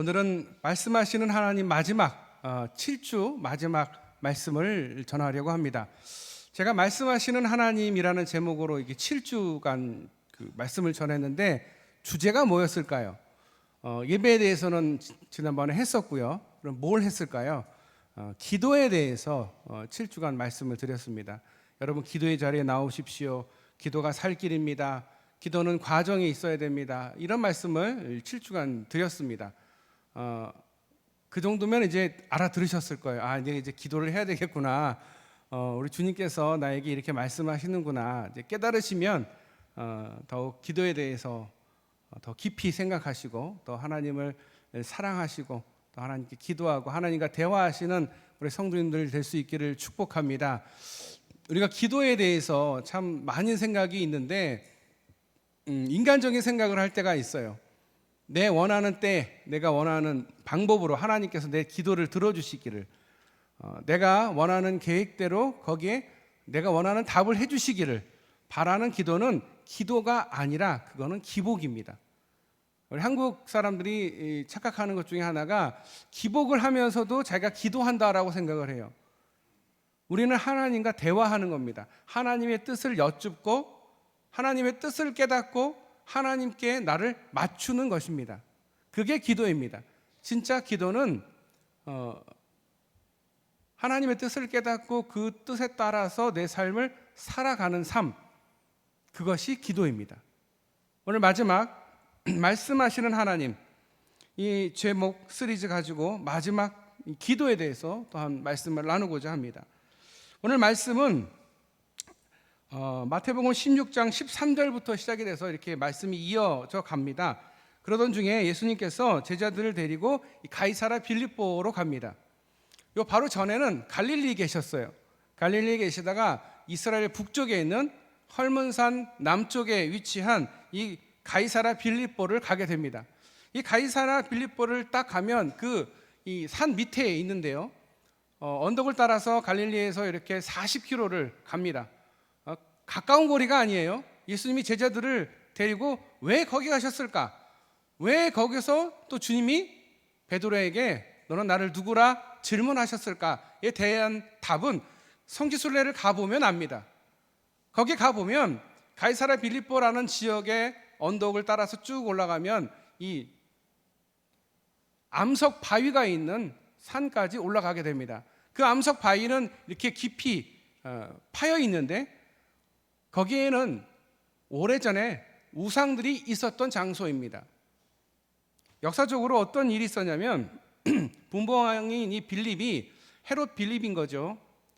오늘은 말씀하시는 하나님 마지막 7주 마지막 말씀을 전하려고 합니다. 제가 말씀하시는 하나님이라는 제목으로 이게 7주간 그 말씀을 전했는데 주제가 뭐였을까요? 예배에 대해서는 지난번에 했었고요. 그럼 뭘 했을까요? 기도에 대해서 7주간 말씀을 드렸습니다. 여러분 기도의 자리에 나오십시오. 기도가 살 길입니다. 기도는 과정이 있어야 됩니다. 이런 말씀을 7주간 드렸습니다. 그 정도면 이제 알아들으셨을 거예요. 이제 기도를 해야 되겠구나. 우리 주님께서 나에게 이렇게 말씀하시는구나. 이제 깨달으시면 더욱 기도에 대해서 더 깊이 생각하시고 또 하나님을 사랑하시고 또 하나님께 기도하고 하나님과 대화하시는 우리 성도님들 될 수 있기를 축복합니다. 우리가 기도에 대해서 참 많은 생각이 있는데 인간적인 생각을 할 때가 있어요. 내 원하는 때 내가 원하는 방법으로 하나님께서 내 기도를 들어주시기를, 내가 원하는 계획대로 거기에 내가 원하는 답을 해주시기를 바라는 기도는 기도가 아니라 그거는 기복입니다. 우리 한국 사람들이 착각하는 것 중에 하나가 기복을 하면서도 자기가 기도한다라고 생각을 해요. 우리는 하나님과 대화하는 겁니다. 하나님의 뜻을 여쭙고 하나님의 뜻을 깨닫고 하나님께 나를 맞추는 것입니다. 그게 기도입니다. 진짜 기도는 하나님의 뜻을 깨닫고 그 뜻에 따라서 내 삶을 살아가는 삶, 그것이 기도입니다. 오늘 마지막 말씀하시는 하나님, 이 제목 시리즈 가지고 마지막 기도에 대해서 또한 말씀을 나누고자 합니다. 오늘 말씀은 마태복음 16장 13절부터 시작이 돼서 이렇게 말씀이 이어져 갑니다. 그러던 중에 예수님께서 제자들을 데리고 가이사랴 빌립보로 갑니다. 요 바로 전에는 갈릴리에 계셨어요. 갈릴리에 계시다가 이스라엘 북쪽에 있는 헐몬산 남쪽에 위치한 이 가이사랴 빌립보를 가게 됩니다. 이 가이사랴 빌립보를 딱 가면 그 이 산 밑에 있는데요. 언덕을 따라서 갈릴리에서 이렇게 40km를 갑니다. 가까운 거리가 아니에요. 예수님이 제자들을 데리고 왜 거기 가셨을까? 왜 거기서 또 주님이 베드로에게 너는 나를 누구라 질문하셨을까에 대한 답은 성지순례를 가보면 압니다. 거기 가보면 가이사랴 빌립보라는 지역의 언덕을 따라서 쭉 올라가면 이 암석 바위가 있는 산까지 올라가게 됩니다. 그 암석 바위는 이렇게 깊이 파여 있는데 거기에는 오래전에 우상들이 있었던 장소입니다. 역사적으로 어떤 일이 있었냐면 분봉왕인 이 빌립이 헤롯 빌립인 거죠.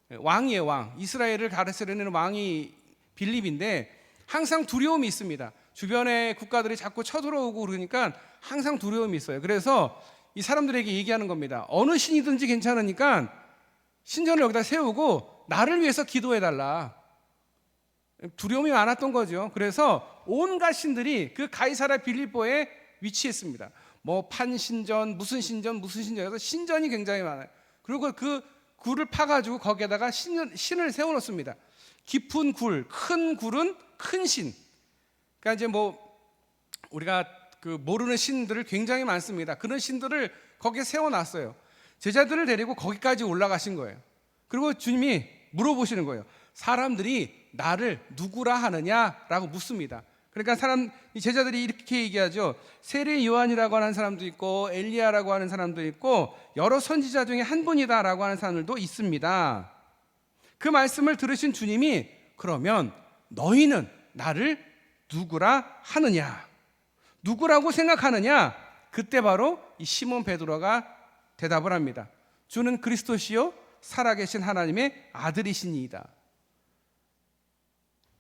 왕이에요, 왕. 이스라엘을 다스리는 왕이 빌립인데 항상 두려움이 있습니다. 주변의 국가들이 자꾸 쳐들어오고 그러니까 항상 두려움이 있어요. 그래서 이 사람들에게 얘기하는 겁니다. 어느 신이든지 괜찮으니까 신전을 여기다 세우고 나를 위해서 기도해달라. 두려움이 많았던 거죠. 그래서 온갖 신들이 그 가이사랴 빌립보에 위치했습니다. 뭐 판신전, 무슨 신전, 무슨 신전에서 신전이 굉장히 많아요. 그리고 그 굴을 파가지고 거기에다가 신을 세워놓습니다. 깊은 굴, 큰 굴은 큰 신. 그러니까 이제 뭐 우리가 그 모르는 신들을 굉장히 많습니다. 그런 신들을 거기에 세워놨어요. 제자들을 데리고 거기까지 올라가신 거예요. 그리고 주님이 물어보시는 거예요. 사람들이 나를 누구라 하느냐라고 묻습니다. 그러니까 이 제자들이 이렇게 얘기하죠. 세례 요한이라고 하는 사람도 있고 엘리야라고 하는 사람도 있고 여러 선지자 중에 한 분이다라고 하는 사람들도 있습니다. 그 말씀을 들으신 주님이 그러면 너희는 나를 누구라 하느냐? 누구라고 생각하느냐? 그때 바로 이 시몬 베드로가 대답을 합니다. 주는 그리스도시요 살아계신 하나님의 아들이시니이다.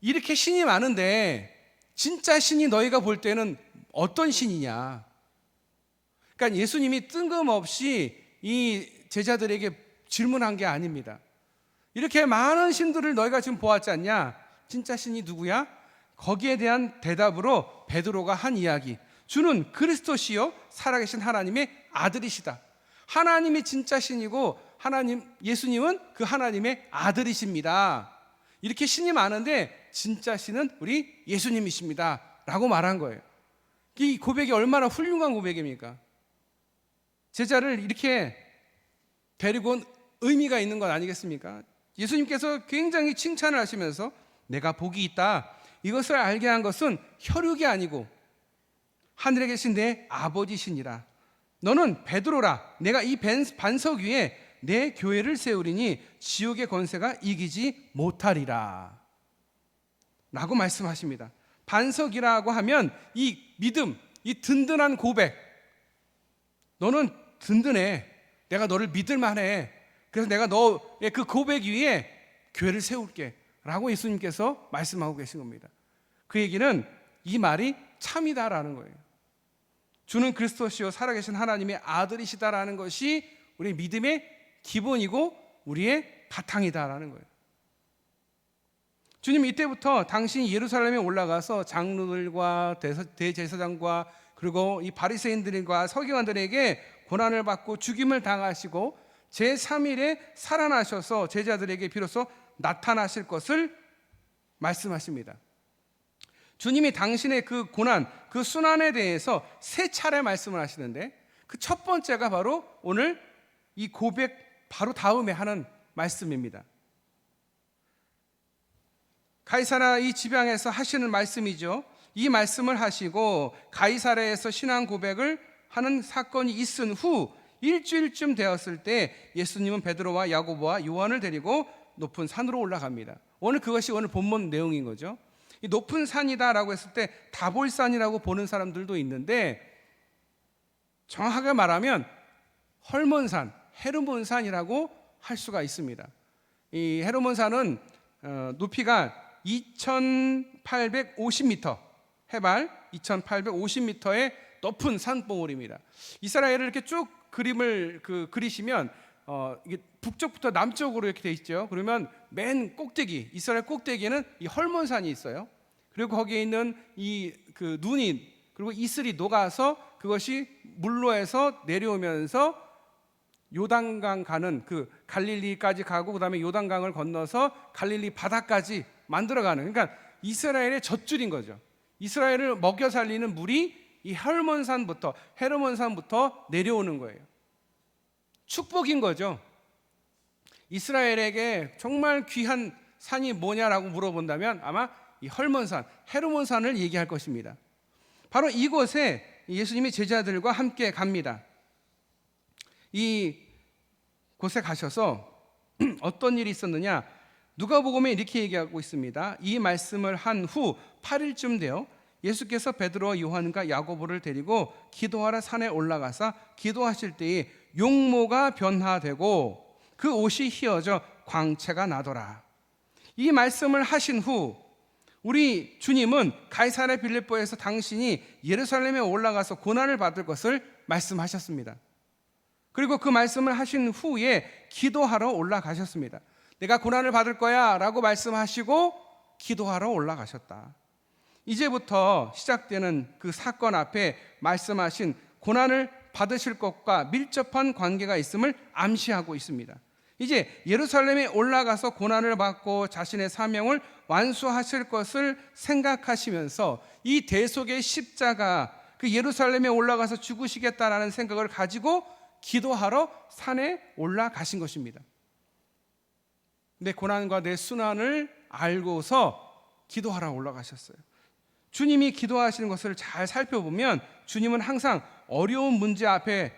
이렇게 신이 많은데 진짜 신이 너희가 볼 때는 어떤 신이냐? 그러니까 예수님이 뜬금없이 이 제자들에게 질문한 게 아닙니다. 이렇게 많은 신들을 너희가 지금 보았지 않냐? 진짜 신이 누구야? 거기에 대한 대답으로 베드로가 한 이야기. 주는 그리스도시요 살아계신 하나님의 아들이시다. 하나님이 진짜 신이고 예수님은 그 하나님의 아들이십니다. 이렇게 신이 많은데 진짜 신은 우리 예수님이십니다 라고 말한 거예요. 이 고백이 얼마나 훌륭한 고백입니까? 제자를 이렇게 데리고 온 의미가 있는 것 아니겠습니까? 예수님께서 굉장히 칭찬을 하시면서 내가 복이 있다, 이것을 알게 한 것은 혈육이 아니고 하늘에 계신 내 아버지시니라. 너는 베드로라. 내가 이 반석 위에 내 교회를 세우리니 지옥의 권세가 이기지 못하리라 라고 말씀하십니다. 반석이라고 하면 이 믿음, 이 든든한 고백, 너는 든든해, 내가 너를 믿을 만해, 그래서 내가 너의 그 고백 위에 교회를 세울게 라고 예수님께서 말씀하고 계신 겁니다. 그 얘기는 이 말이 참이다라는 거예요. 주는 그리스도시요 살아계신 하나님의 아들이시다라는 것이 우리의 믿음의 기본이고 우리의 바탕이다라는 거예요. 주님 이때부터 당신이 예루살렘에 올라가서 장로들과 대제사장과 그리고 이 바리새인들과 서기관들에게 고난을 받고 죽임을 당하시고 제3일에 살아나셔서 제자들에게 비로소 나타나실 것을 말씀하십니다. 주님이 당신의 그 고난, 그 순환에 대해서 세 차례 말씀을 하시는데 그 첫 번째가 바로 오늘 이 고백 바로 다음에 하는 말씀입니다. 가이사라 이 지방에서 하시는 말씀이죠. 이 말씀을 하시고 가이사라에서 신앙 고백을 하는 사건이 있은 후 일주일쯤 되었을 때 예수님은 베드로와 야고보와 요한을 데리고 높은 산으로 올라갑니다. 오늘 그것이 오늘 본문 내용인 거죠. 이 높은 산이다라고 했을 때 다볼산이라고 보는 사람들도 있는데 정확하게 말하면 헐몬산, 헤르몬산이라고 할 수가 있습니다. 이 헤르몬산은 높이가 2850m, 해발 2850m의 높은 산봉우리입니다. 이스라엘을 이렇게 쭉 그림을 그리시면 이게 북쪽부터 남쪽으로 이렇게 돼 있죠. 그러면 맨 꼭대기, 이스라엘 꼭대기에는 이 헐몬산이 있어요. 그리고 거기에 있는 이 그 눈이 그리고 이슬이 녹아서 그것이 물로에서 내려오면서 요단강 가는 그 갈릴리까지 가고 그다음에 요단강을 건너서 갈릴리 바다까지 만들어가는, 그러니까 이스라엘의 젖줄인 거죠. 이스라엘을 먹여 살리는 물이 이 헤르몬산부터 내려오는 거예요. 축복인 거죠. 이스라엘에게 정말 귀한 산이 뭐냐라고 물어본다면 아마 이 헐몬산, 헤르몬산을 얘기할 것입니다. 바로 이곳에 예수님이 제자들과 함께 갑니다. 이 곳에 가셔서 어떤 일이 있었느냐? 누가복음에 이렇게 얘기하고 있습니다. 이 말씀을 한 후 8일쯤 되어 예수께서 베드로와 요한과 야고보를 데리고 기도하러 산에 올라가사 기도하실 때에 용모가 변화되고 그 옷이 휘어져 광채가 나더라. 이 말씀을 하신 후 우리 주님은 가이사랴 빌립보에서 당신이 예루살렘에 올라가서 고난을 받을 것을 말씀하셨습니다. 그리고 그 말씀을 하신 후에 기도하러 올라가셨습니다. 내가 고난을 받을 거야 라고 말씀하시고 기도하러 올라가셨다. 이제부터 시작되는 그 사건 앞에 말씀하신 고난을 받으실 것과 밀접한 관계가 있음을 암시하고 있습니다. 이제 예루살렘에 올라가서 고난을 받고 자신의 사명을 완수하실 것을 생각하시면서 이 대속의 십자가, 그 예루살렘에 올라가서 죽으시겠다라는 생각을 가지고 기도하러 산에 올라가신 것입니다. 내 고난과 내 순환을 알고서 기도하러 올라가셨어요. 주님이 기도하시는 것을 잘 살펴보면 주님은 항상 어려운 문제 앞에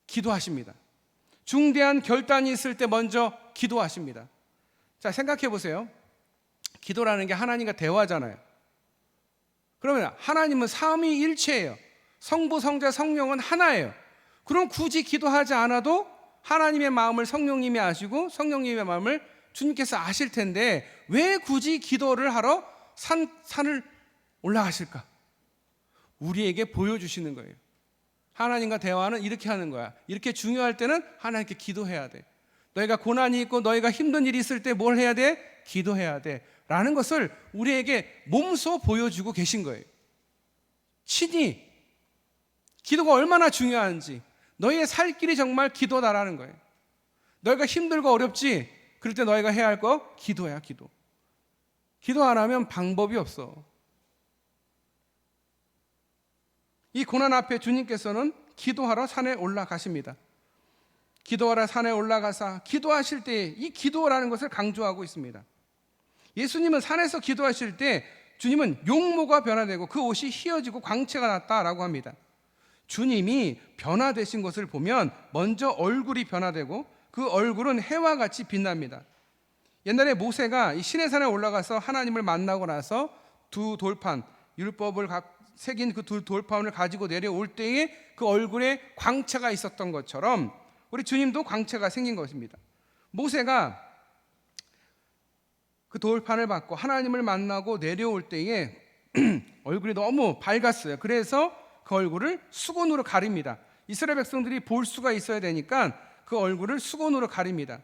기도하십니다. 중대한 결단이 있을 때 먼저 기도하십니다. 자, 생각해 보세요. 기도라는 게 하나님과 대화잖아요. 그러면 하나님은 삼위일체예요. 성부, 성자, 성령은 하나예요. 그럼 굳이 기도하지 않아도 하나님의 마음을 성령님이 아시고 성령님의 마음을 주님께서 아실 텐데 왜 굳이 기도를 하러 산을 올라가실까? 우리에게 보여주시는 거예요. 하나님과 대화는 이렇게 하는 거야. 이렇게 중요할 때는 하나님께 기도해야 돼. 너희가 고난이 있고 너희가 힘든 일이 있을 때 뭘 해야 돼? 기도해야 돼 라는 것을 우리에게 몸소 보여주고 계신 거예요. 친히 기도가 얼마나 중요한지, 너희의 살 길이 정말 기도다라는 거예요. 너희가 힘들고 어렵지? 그럴 때 너희가 해야 할 거 기도야. 기도 안 하면 방법이 없어. 이 고난 앞에 주님께서는 기도하러 산에 올라가십니다. 기도하러 산에 올라가사 기도하실 때 이 기도라는 것을 강조하고 있습니다. 예수님은 산에서 기도하실 때 주님은 용모가 변화되고 그 옷이 휘어지고 광채가 났다라고 합니다. 주님이 변화되신 것을 보면 먼저 얼굴이 변화되고 그 얼굴은 해와 같이 빛납니다. 옛날에 모세가 이 시내산에 올라가서 하나님을 만나고 나서 두 돌판, 율법을 새긴 그 두 돌판을 가지고 내려올 때에 그 얼굴에 광채가 있었던 것처럼 우리 주님도 광채가 생긴 것입니다. 모세가 그 돌판을 받고 하나님을 만나고 내려올 때에 얼굴이 너무 밝았어요. 그래서 그 얼굴을 수건으로 가립니다. 이스라엘 백성들이 볼 수가 있어야 되니까 그 얼굴을 수건으로 가립니다.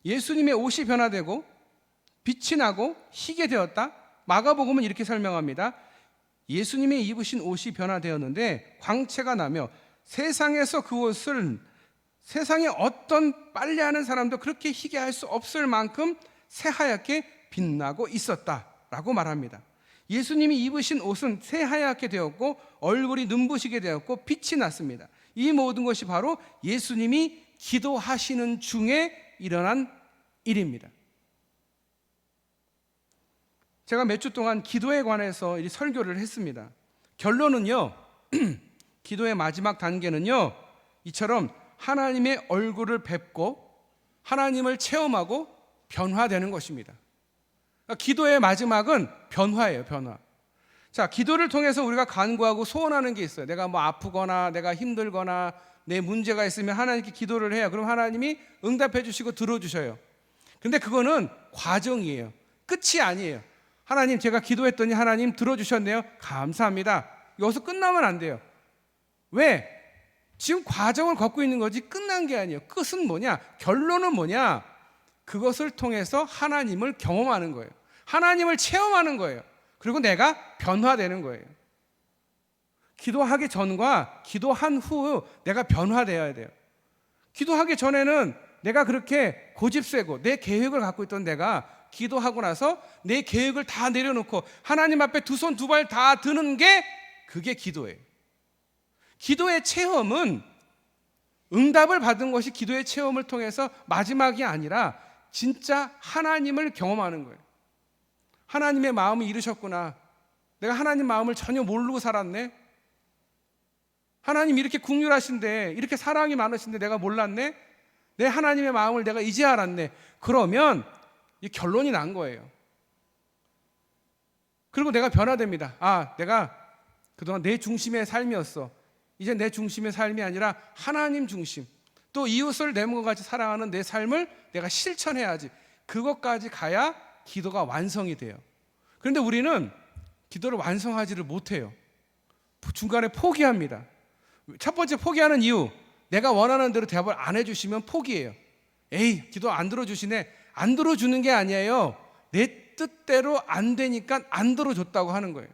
예수님의 옷이 변화되고 빛이 나고 희게 되었다. 마가복음은 이렇게 설명합니다. 예수님이 입으신 옷이 변화되었는데 광채가 나며 세상에서 그 옷을 세상에 어떤 빨래하는 사람도 그렇게 희게 할 수 없을 만큼 새하얗게 빛나고 있었다라고 말합니다. 예수님이 입으신 옷은 새하얗게 되었고 얼굴이 눈부시게 되었고 빛이 났습니다. 이 모든 것이 바로 예수님이 기도하시는 중에 일어난 일입니다. 제가 몇 주 동안 기도에 관해서 이 설교를 했습니다. 결론은요, 기도의 마지막 단계는요, 이처럼 하나님의 얼굴을 뵙고 하나님을 체험하고 변화되는 것입니다. 그러니까 기도의 마지막은 변화예요, 변화. 자, 기도를 통해서 우리가 간구하고 소원하는 게 있어요. 내가 뭐 아프거나 내가 힘들거나 내 문제가 있으면 하나님께 기도를 해요. 그럼 하나님이 응답해 주시고 들어주셔요. 근데 그거는 과정이에요. 끝이 아니에요. 하나님, 제가 기도했더니 하나님 들어주셨네요. 감사합니다. 여기서 끝나면 안 돼요. 왜? 지금 과정을 걷고 있는 거지 끝난 게 아니에요. 끝은 뭐냐? 결론은 뭐냐? 그것을 통해서 하나님을 경험하는 거예요. 하나님을 체험하는 거예요. 그리고 내가 변화되는 거예요. 기도하기 전과 기도한 후 내가 변화되어야 돼요. 기도하기 전에는 내가 그렇게 고집세고 내 계획을 갖고 있던 내가 기도하고 나서 내 계획을 다 내려놓고 하나님 앞에 두 손 두 발 다 드는 게 그게 기도예요. 기도의 체험은 응답을 받은 것이 기도의 체험을 통해서 마지막이 아니라 진짜 하나님을 경험하는 거예요. 하나님의 마음을 이루셨구나. 내가 하나님 마음을 전혀 모르고 살았네. 하나님 이렇게 긍휼하신데, 이렇게 사랑이 많으신데 내가 몰랐네. 내 하나님의 마음을 내가 이제 알았네. 그러면 이 결론이 난 거예요. 그리고 내가 변화됩니다. 아, 내가 그동안 내 중심의 삶이었어. 이제 내 중심의 삶이 아니라 하나님 중심, 또 이웃을 내 몸과 같이 사랑하는 내 삶을 내가 실천해야지. 그것까지 가야 기도가 완성이 돼요. 그런데 우리는 기도를 완성하지를 못해요. 중간에 포기합니다. 첫 번째 포기하는 이유, 내가 원하는 대로 대답을 안 해주시면 포기해요. 에이, 기도 안 들어주시네. 안 들어주는 게 아니에요. 내 뜻대로 안 되니까 안 들어줬다고 하는 거예요.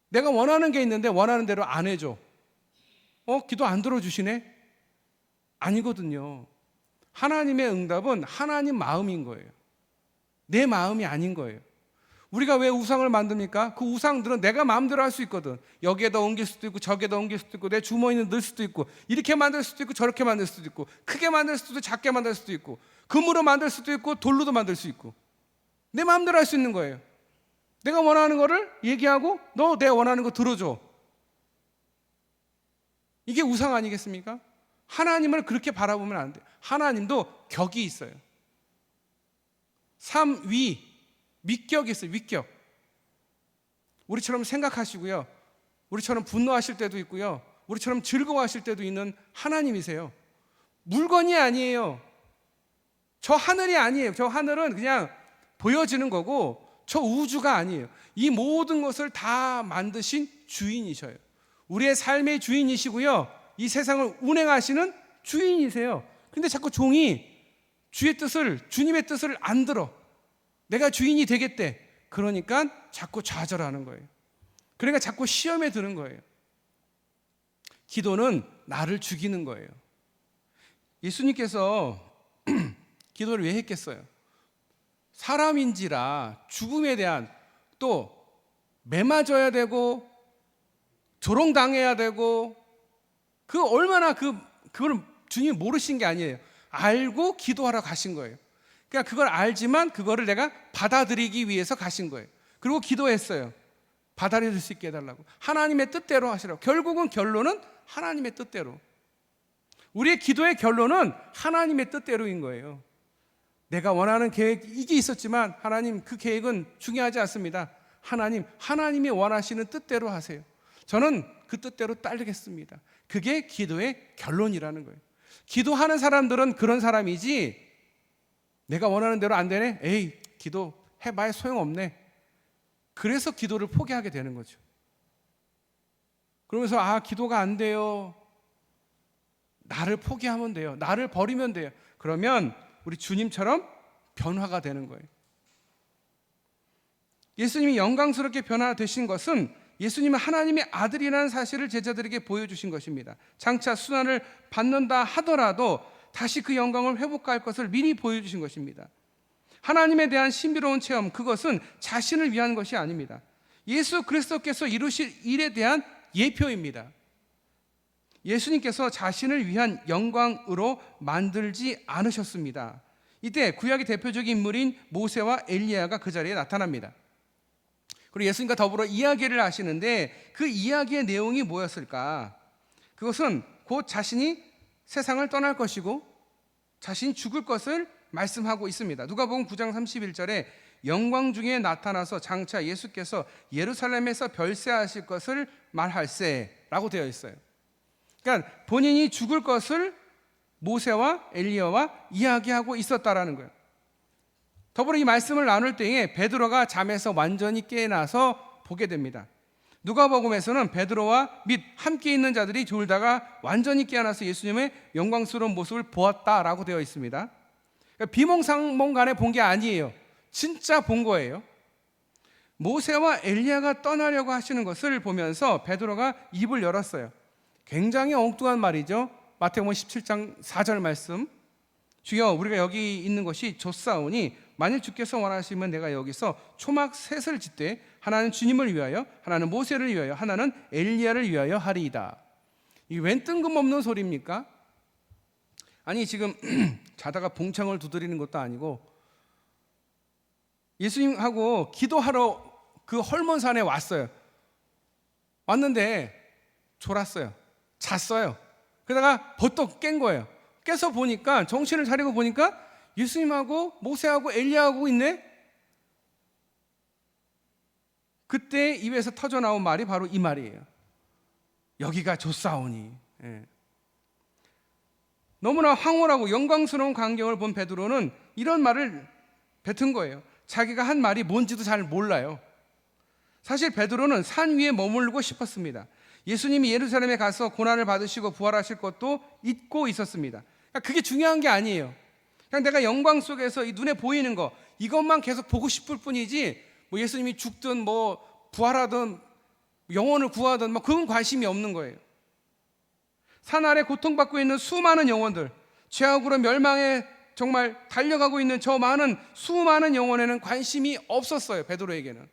내가 원하는 게 있는데 원하는 대로 안 해줘. 기도 안 들어주시네? 아니거든요. 하나님의 응답은 하나님 마음인 거예요. 내 마음이 아닌 거예요. 우리가 왜 우상을 만듭니까? 그 우상들은 내가 마음대로 할 수 있거든. 여기에다 옮길 수도 있고 저기에다 옮길 수도 있고 내 주머니에 넣을 수도 있고 이렇게 만들 수도 있고 저렇게 만들 수도 있고 크게 만들 수도 있고 작게 만들 수도 있고 금으로 만들 수도 있고 돌로도 만들 수 있고 내 마음대로 할 수 있는 거예요. 내가 원하는 거를 얘기하고 너 내 원하는 거 들어줘. 이게 우상 아니겠습니까? 하나님을 그렇게 바라보면 안 돼요. 하나님도 격이 있어요. 삼위, 위격이 있어요. 위격. 우리처럼 생각하시고요, 우리처럼 분노하실 때도 있고요, 우리처럼 즐거워하실 때도 있는 하나님이세요. 물건이 아니에요. 저 하늘이 아니에요. 저 하늘은 그냥 보여지는 거고 저 우주가 아니에요. 이 모든 것을 다 만드신 주인이셔요. 우리의 삶의 주인이시고요, 이 세상을 운행하시는 주인이세요. 근데 자꾸 종이 주님의 뜻을 안 들어. 내가 주인이 되겠대. 그러니까 자꾸 좌절하는 거예요. 그러니까 자꾸 시험에 드는 거예요. 기도는 나를 죽이는 거예요. 예수님께서 기도를 왜 했겠어요? 사람인지라 죽음에 대한, 또 매맞아야 되고 조롱당해야 되고, 그 얼마나 그걸 주님이 모르신 게 아니에요. 알고 기도하러 가신 거예요. 그러니까 그걸 알지만 그거를 내가 받아들이기 위해서 가신 거예요. 그리고 기도했어요. 받아들일 수 있게 해달라고. 하나님의 뜻대로 하시라고. 결국은 결론은 하나님의 뜻대로. 우리의 기도의 결론은 하나님의 뜻대로인 거예요. 내가 원하는 계획 이게 있었지만 하나님, 그 계획은 중요하지 않습니다. 하나님이 원하시는 뜻대로 하세요. 저는 그 뜻대로 따르겠습니다. 그게 기도의 결론이라는 거예요. 기도하는 사람들은 그런 사람이지, 내가 원하는 대로 안 되네? 에이, 기도 해봐야 소용없네. 그래서 기도를 포기하게 되는 거죠. 그러면서 기도가 안 돼요. 나를 포기하면 돼요. 나를 버리면 돼요. 그러면 우리 주님처럼 변화가 되는 거예요. 예수님이 영광스럽게 변화되신 것은 예수님은 하나님의 아들이라는 사실을 제자들에게 보여주신 것입니다. 장차 순환을 받는다 하더라도 다시 그 영광을 회복할 것을 미리 보여주신 것입니다. 하나님에 대한 신비로운 체험, 그것은 자신을 위한 것이 아닙니다. 예수 그리스도께서 이루실 일에 대한 예표입니다. 예수님께서 자신을 위한 영광으로 만들지 않으셨습니다. 이때 구약의 대표적인 인물인 모세와 엘리야가 그 자리에 나타납니다. 그리고 예수님과 더불어 이야기를 하시는데, 그 이야기의 내용이 뭐였을까? 그것은 곧 자신이 세상을 떠날 것이고 자신이 죽을 것을 말씀하고 있습니다. 누가복음 9장 31절에 영광 중에 나타나서 장차 예수께서 예루살렘에서 별세하실 것을 말할세라고 되어 있어요. 그러니까 본인이 죽을 것을 모세와 엘리야와 이야기하고 있었다라는 거예요. 더불어 이 말씀을 나눌 때에 베드로가 잠에서 완전히 깨어나서 보게 됩니다. 누가복음에서는 베드로와 및 함께 있는 자들이 졸다가 완전히 깨어나서 예수님의 영광스러운 모습을 보았다라고 되어 있습니다. 그러니까 비몽사몽간에 본 게 아니에요. 진짜 본 거예요. 모세와 엘리야가 떠나려고 하시는 것을 보면서 베드로가 입을 열었어요. 굉장히 엉뚱한 말이죠. 마태복음 17장 4절 말씀, 주여 우리가 여기 있는 것이 좋사오니 만일 주께서 원하시면 내가 여기서 초막 셋을 짓되 하나는 주님을 위하여, 하나는 모세를 위하여, 하나는 엘리야를 위하여 하리이다. 이게 웬 뜬금없는 소리입니까? 아니 지금 자다가 봉창을 두드리는 것도 아니고 예수님하고 기도하러 그 헐몬산에 왔어요. 왔는데 졸았어요. 잤어요. 그러다가 벌떡 깬 거예요. 깨서 보니까, 정신을 차리고 보니까 예수님하고 모세하고 엘리야하고 있네. 그때 입에서 터져 나온 말이 바로 이 말이에요. 여기가 좋사오니. 너무나 황홀하고 영광스러운 광경을 본 베드로는 이런 말을 뱉은 거예요. 자기가 한 말이 뭔지도 잘 몰라요. 사실 베드로는 산 위에 머물고 싶었습니다. 예수님이 예루살렘에 가서 고난을 받으시고 부활하실 것도 잊고 있었습니다. 그게 중요한 게 아니에요. 그냥 내가 영광 속에서 이 눈에 보이는 거, 이것만 계속 보고 싶을 뿐이지, 뭐 예수님이 죽든 뭐 부활하든 영혼을 구하든 뭐 그건 관심이 없는 거예요. 산 아래 고통받고 있는 수많은 영혼들, 죄악으로 멸망에 정말 달려가고 있는 저 많은 수많은 영혼에는 관심이 없었어요. 베드로에게는.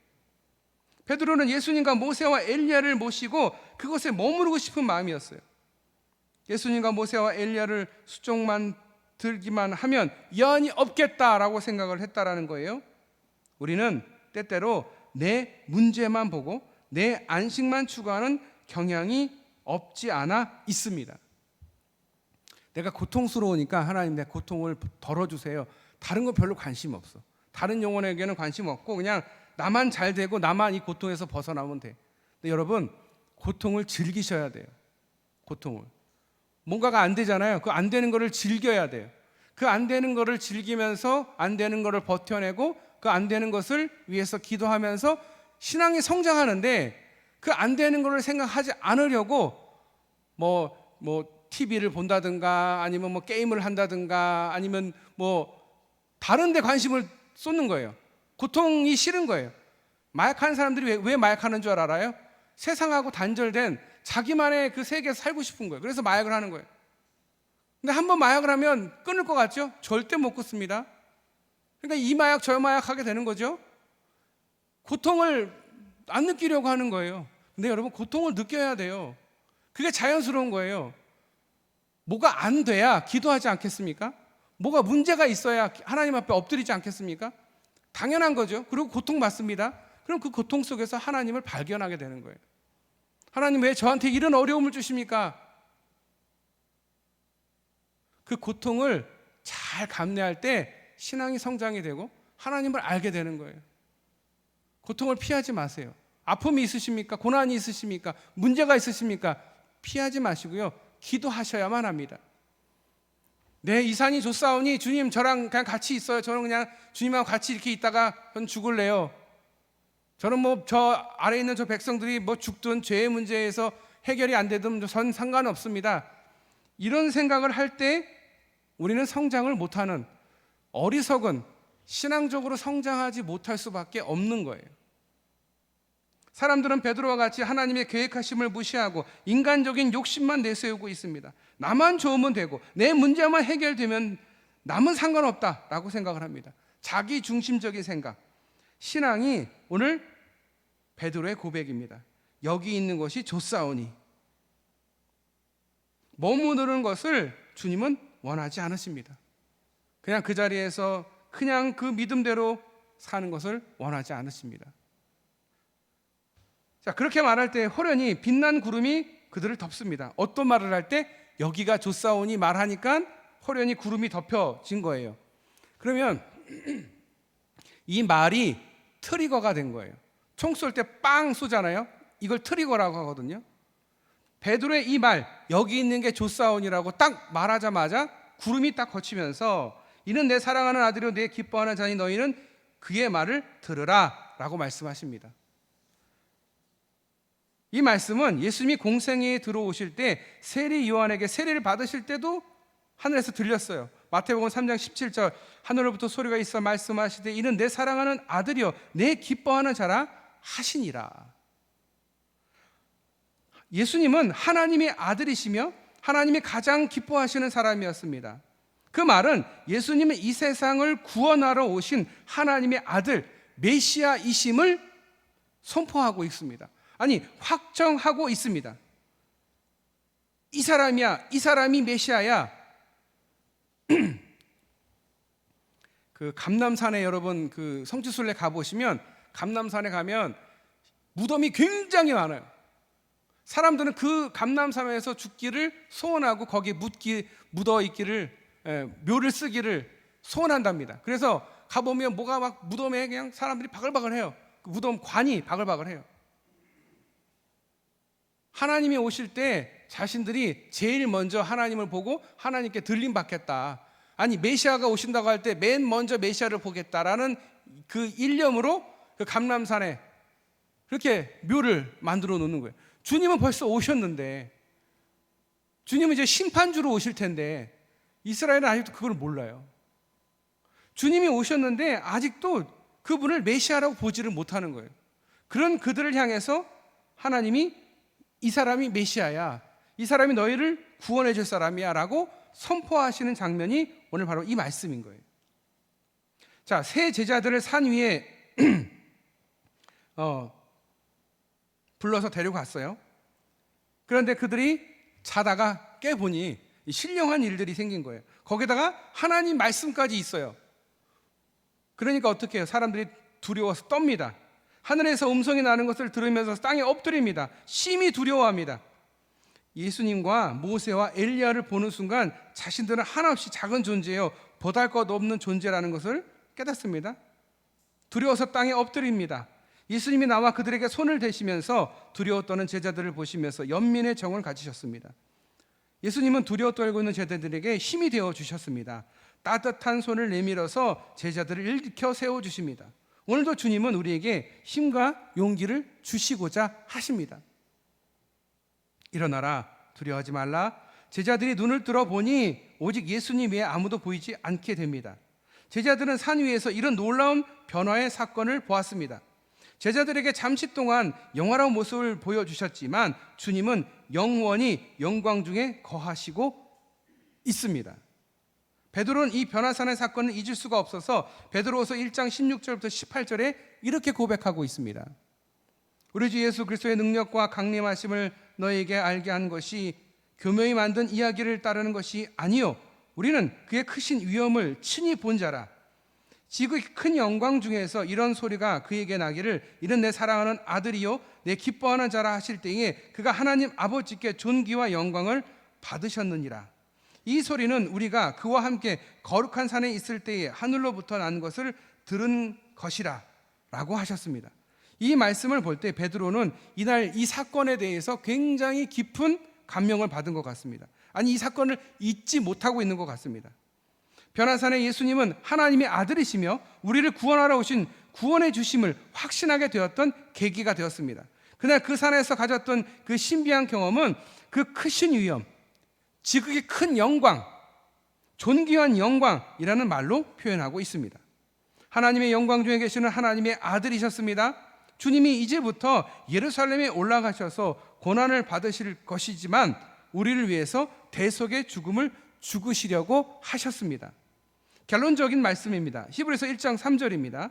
베드로는 예수님과 모세와 엘리야를 모시고 그곳에 머무르고 싶은 마음이었어요. 예수님과 모세와 엘리야를 수종만 들기만 하면 여한이 없겠다라고 생각을 했다라는 거예요. 우리는 때때로 내 문제만 보고 내 안식만 추구하는 경향이 없지 않아 있습니다. 내가 고통스러우니까 하나님 내 고통을 덜어주세요. 다른 거 별로 관심 없어. 다른 영혼에게는 관심 없고 그냥 나만 잘 되고 나만 이 고통에서 벗어나면 돼. 근데 여러분, 고통을 즐기셔야 돼요. 고통을. 뭔가가 안 되잖아요. 그 안 되는 거를 즐겨야 돼요. 그 안 되는 거를 즐기면서 안 되는 거를 버텨내고 그 안 되는 것을 위해서 기도하면서 신앙이 성장하는데, 그 안 되는 거를 생각하지 않으려고 뭐 TV를 본다든가 아니면 뭐 게임을 한다든가 아니면 뭐 다른 데 관심을 쏟는 거예요. 고통이 싫은 거예요. 마약하는 사람들이 왜 마약하는 줄 알아요? 세상하고 단절된 자기만의 그 세계에서 살고 싶은 거예요. 그래서 마약을 하는 거예요. 근데 한번 마약을 하면 끊을 것 같죠? 절대 못 끊습니다. 그러니까 이 마약 저 마약 하게 되는 거죠. 고통을 안 느끼려고 하는 거예요. 근데 여러분, 고통을 느껴야 돼요. 그게 자연스러운 거예요. 뭐가 안 돼야 기도하지 않겠습니까? 뭐가 문제가 있어야 하나님 앞에 엎드리지 않겠습니까? 당연한 거죠. 그리고 고통받습니다. 그럼 그 고통 속에서 하나님을 발견하게 되는 거예요. 하나님, 왜 저한테 이런 어려움을 주십니까? 그 고통을 잘 감내할 때 신앙이 성장이 되고 하나님을 알게 되는 거예요. 고통을 피하지 마세요. 아픔이 있으십니까? 고난이 있으십니까? 문제가 있으십니까? 피하지 마시고요, 기도하셔야만 합니다. 네, 이 산이 좋사오니 주님 저랑 그냥 같이 있어요. 저는 그냥 주님하고 같이 이렇게 있다가 전 죽을래요. 저는 뭐 저 아래에 있는 저 백성들이 뭐 죽든 죄의 문제에서 해결이 안 되든 전 상관없습니다. 이런 생각을 할 때 우리는 성장을 못하는, 어리석은, 신앙적으로 성장하지 못할 수밖에 없는 거예요. 사람들은 베드로와 같이 하나님의 계획하심을 무시하고 인간적인 욕심만 내세우고 있습니다. 나만 좋으면 되고 내 문제만 해결되면 남은 상관없다라고 생각을 합니다. 자기 중심적인 생각. 신앙이 오늘 베드로의 고백입니다. 여기 있는 것이 좋사오니. 머무르는 것을 주님은 원하지 않으십니다. 그냥 그 자리에서 그냥 그 믿음대로 사는 것을 원하지 않으십니다. 자, 그렇게 말할 때 호련히 빛난 구름이 그들을 덮습니다. 어떤 말을 할 때? 여기가 좋사오니 말하니까 호련히 구름이 덮여진 거예요. 그러면 이 말이 트리거가 된 거예요. 총 쏠 때 빵 쏘잖아요. 이걸 트리거라고 하거든요. 베드로의 이 말, 여기 있는 게 좋사오니라고 딱 말하자마자 구름이 딱 거치면서 이는 내 사랑하는 아들이요 내 기뻐하는 자니 너희는 그의 말을 들으라 라고 말씀하십니다. 이 말씀은 예수님이 공생애에 들어오실 때 세리 요한에게 세례를 받으실 때도 하늘에서 들렸어요. 마태복음 3장 17절, 하늘로부터 소리가 있어 말씀하시되 이는 내 사랑하는 아들이요 내 기뻐하는 자라 하시니라. 예수님은 하나님의 아들이시며 하나님이 가장 기뻐하시는 사람이었습니다. 그 말은 예수님은 이 세상을 구원하러 오신 하나님의 아들 메시아이심을 선포하고 있습니다. 아니, 확정하고 있습니다. 이 사람이야, 이 사람이 메시아야. 그 감람산에 여러분 그 성지순례 가보시면 감람산에 가면 무덤이 굉장히 많아요. 사람들은 그 감람산에서 죽기를 소원하고 거기에 묻어 있기를, 묘를 쓰기를 소원한답니다. 그래서 가보면 뭐가 막 무덤에 그냥 사람들이 바글바글해요. 그 무덤 관이 바글바글해요. 하나님이 오실 때 자신들이 제일 먼저 하나님을 보고 하나님께 들림 받겠다. 아니, 메시아가 오신다고 할 때 맨 먼저 메시아를 보겠다라는 그 일념으로 그 감람산에 그렇게 묘를 만들어 놓는 거예요. 주님은 벌써 오셨는데, 주님은 이제 심판주로 오실 텐데 이스라엘은 아직도 그걸 몰라요. 주님이 오셨는데 아직도 그분을 메시아라고 보지를 못하는 거예요. 그런 그들을 향해서 하나님이 이 사람이 메시아야, 이 사람이 너희를 구원해 줄 사람이야 라고 선포하시는 장면이 오늘 바로 이 말씀인 거예요. 자, 세 제자들을 산 위에 불러서 데려갔어요. 그런데 그들이 자다가 깨보니 신령한 일들이 생긴 거예요. 거기다가 하나님 말씀까지 있어요. 그러니까 어떻게 해요? 사람들이 두려워서 떱니다. 하늘에서 음성이 나는 것을 들으면서 땅에 엎드립니다. 심히 두려워합니다. 예수님과 모세와 엘리야를 보는 순간 자신들은 한없이 작은 존재예요. 보잘것없는 존재라는 것을 깨닫습니다. 두려워서 땅에 엎드립니다. 예수님이 나와 그들에게 손을 대시면서 두려워 떠는 제자들을 보시면서 연민의 정을 가지셨습니다. 예수님은 두려워 떨고 있는 제자들에게 힘이 되어 주셨습니다. 따뜻한 손을 내밀어서 제자들을 일으켜 세워주십니다. 오늘도 주님은 우리에게 힘과 용기를 주시고자 하십니다. 일어나라, 두려워하지 말라. 제자들이 눈을 들어 보니 오직 예수님 외에 아무도 보이지 않게 됩니다. 제자들은 산 위에서 이런 놀라운 변화의 사건을 보았습니다. 제자들에게 잠시 동안 영화로운 모습을 보여주셨지만 주님은 영원히 영광 중에 거하시고 있습니다. 베드로는 이 변화산의 사건을 잊을 수가 없어서 베드로후서 1장 16절부터 18절에 이렇게 고백하고 있습니다. 우리 주 예수 그리스도의 능력과 강림하심을 너에게 알게 한 것이 교묘히 만든 이야기를 따르는 것이 아니요 우리는 그의 크신 위엄을 친히 본 자라. 지극히 큰 영광 중에서 이런 소리가 그에게 나기를 이는 내 사랑하는 아들이요 내 기뻐하는 자라 하실 때에 그가 하나님 아버지께 존귀와 영광을 받으셨느니라. 이 소리는 우리가 그와 함께 거룩한 산에 있을 때에 하늘로부터 난 것을 들은 것이라 라고 하셨습니다. 이 말씀을 볼 때 베드로는 이날 이 사건에 대해서 굉장히 깊은 감명을 받은 것 같습니다. 아니, 이 사건을 잊지 못하고 있는 것 같습니다. 변화산의 예수님은 하나님의 아들이시며 우리를 구원하러 오신 구원의 주심을 확신하게 되었던 계기가 되었습니다. 그날 그 산에서 가졌던 그 신비한 경험은 그 크신 위엄, 지극히 큰 영광, 존귀한 영광이라는 말로 표현하고 있습니다. 하나님의 영광 중에 계시는 하나님의 아들이셨습니다. 주님이 이제부터 예루살렘에 올라가셔서 고난을 받으실 것이지만 우리를 위해서 대속의 죽음을 죽으시려고 하셨습니다. 결론적인 말씀입니다. 히브리서 1장 3절입니다.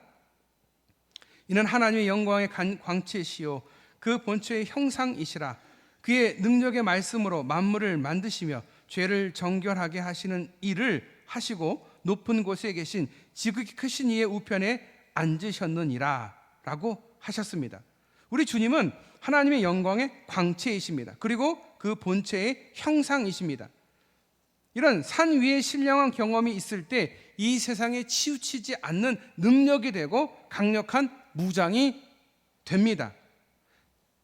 이는 하나님의 영광의 광채시요 그 본체의 형상이시라. 그의 능력의 말씀으로 만물을 만드시며 죄를 정결하게 하시는 일을 하시고 높은 곳에 계신 지극히 크신 이의 우편에 앉으셨느니라 라고 하셨습니다. 우리 주님은 하나님의 영광의 광채이십니다. 그리고 그 본체의 형상이십니다. 이런 산 위에 신령한 경험이 있을 때 이 세상에 치우치지 않는 능력이 되고 강력한 무장이 됩니다.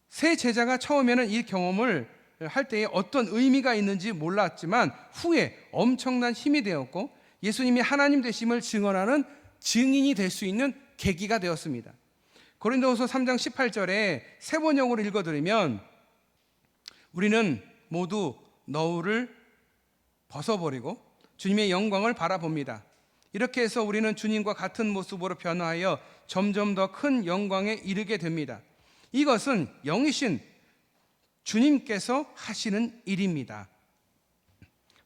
새 제자가 처음에는 이 경험을 할 때에 어떤 의미가 있는지 몰랐지만 후에 엄청난 힘이 되었고 예수님이 하나님 되심을 증언하는 증인이 될 수 있는 계기가 되었습니다. 고린도후서 3장 18절에 세 번역으로 읽어드리면 우리는 모두 너울을 벗어버리고 주님의 영광을 바라봅니다. 이렇게 해서 우리는 주님과 같은 모습으로 변화하여 점점 더 큰 영광에 이르게 됩니다. 이것은 영이신 주님께서 하시는 일입니다.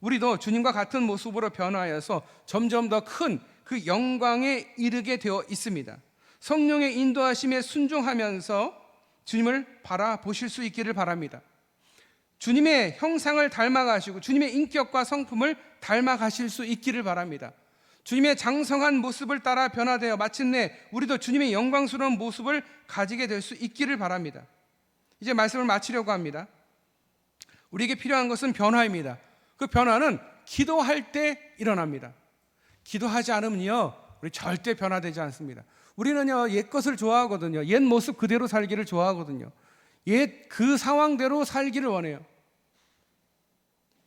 우리도 주님과 같은 모습으로 변화하여서 점점 더 큰 그 영광에 이르게 되어 있습니다. 성령의 인도하심에 순종하면서 주님을 바라보실 수 있기를 바랍니다. 주님의 형상을 닮아가시고 주님의 인격과 성품을 닮아가실 수 있기를 바랍니다. 주님의 장성한 모습을 따라 변화되어 마침내 우리도 주님의 영광스러운 모습을 가지게 될 수 있기를 바랍니다. 이제 말씀을 마치려고 합니다. 우리에게 필요한 것은 변화입니다. 그 변화는 기도할 때 일어납니다. 기도하지 않으면요 우리 절대 변화되지 않습니다. 우리는요 옛 것을 좋아하거든요. 옛 모습 그대로 살기를 좋아하거든요. 옛 그 상황대로 살기를 원해요.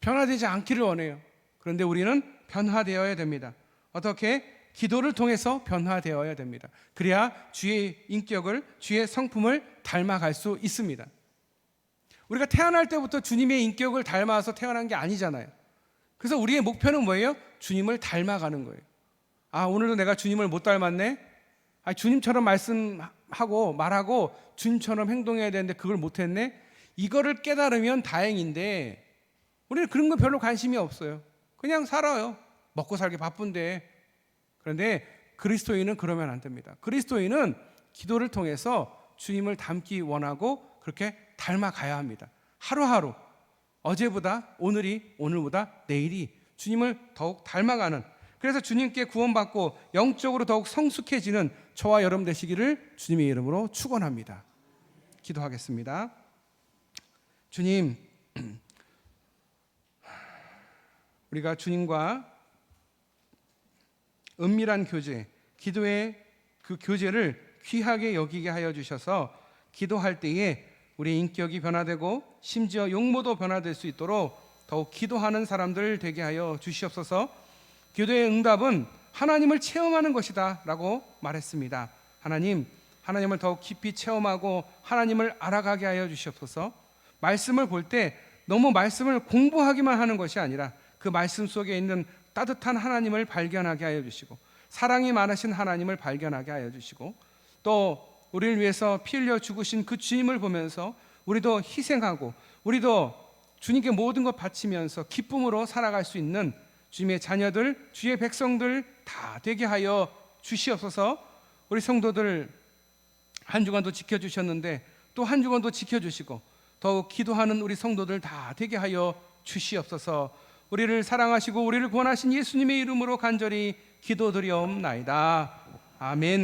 변화되지 않기를 원해요. 그런데 우리는 변화되어야 됩니다. 어떻게? 기도를 통해서 변화되어야 됩니다. 그래야 주의 인격을, 주의 성품을 닮아갈 수 있습니다. 우리가 태어날 때부터 주님의 인격을 닮아서 태어난 게 아니잖아요. 그래서 우리의 목표는 뭐예요? 주님을 닮아가는 거예요. 아, 오늘도 내가 주님을 못 닮았네? 아, 주님처럼 말씀하고 말하고 주님처럼 행동해야 되는데 그걸 못했네? 이거를 깨달으면 다행인데 우리는 그런 거 별로 관심이 없어요. 그냥 살아요. 먹고 살기 바쁜데. 그런데 그리스도인은 그러면 안 됩니다. 그리스도인은 기도를 통해서 주님을 닮기 원하고 그렇게 닮아가야 합니다. 하루하루 어제보다 오늘이, 오늘보다 내일이 주님을 더욱 닮아가는, 그래서 주님께 구원받고 영적으로 더욱 성숙해지는 저와 여러분 되시기를 주님의 이름으로 축원합니다. 기도하겠습니다. 주님, 우리가 주님과 은밀한 교제, 기도의 그 교제를 귀하게 여기게 하여 주셔서 기도할 때에 우리의 인격이 변화되고 심지어 용모도 변화될 수 있도록 더욱 기도하는 사람들 되게 하여 주시옵소서. 기도의 응답은 하나님을 체험하는 것이다 라고 말했습니다. 하나님을 더욱 깊이 체험하고 하나님을 알아가게 하여 주시옵소서. 말씀을 볼 때 너무 말씀을 공부하기만 하는 것이 아니라 그 말씀 속에 있는 따뜻한 하나님을 발견하게 하여 주시고 사랑이 많으신 하나님을 발견하게 하여 주시고 또 우리를 위해서 피 흘려 죽으신 그 주님을 보면서 우리도 희생하고 우리도 주님께 모든 것 바치면서 기쁨으로 살아갈 수 있는 주님의 자녀들, 주의 백성들 다 되게 하여 주시옵소서. 우리 성도들 한 주간도 지켜주셨는데 또 한 주간도 지켜주시고 더욱 기도하는 우리 성도들 다 되게 하여 주시옵소서. 우리를 사랑하시고 우리를 구원하신 예수님의 이름으로 간절히 기도드리옵나이다. 아멘.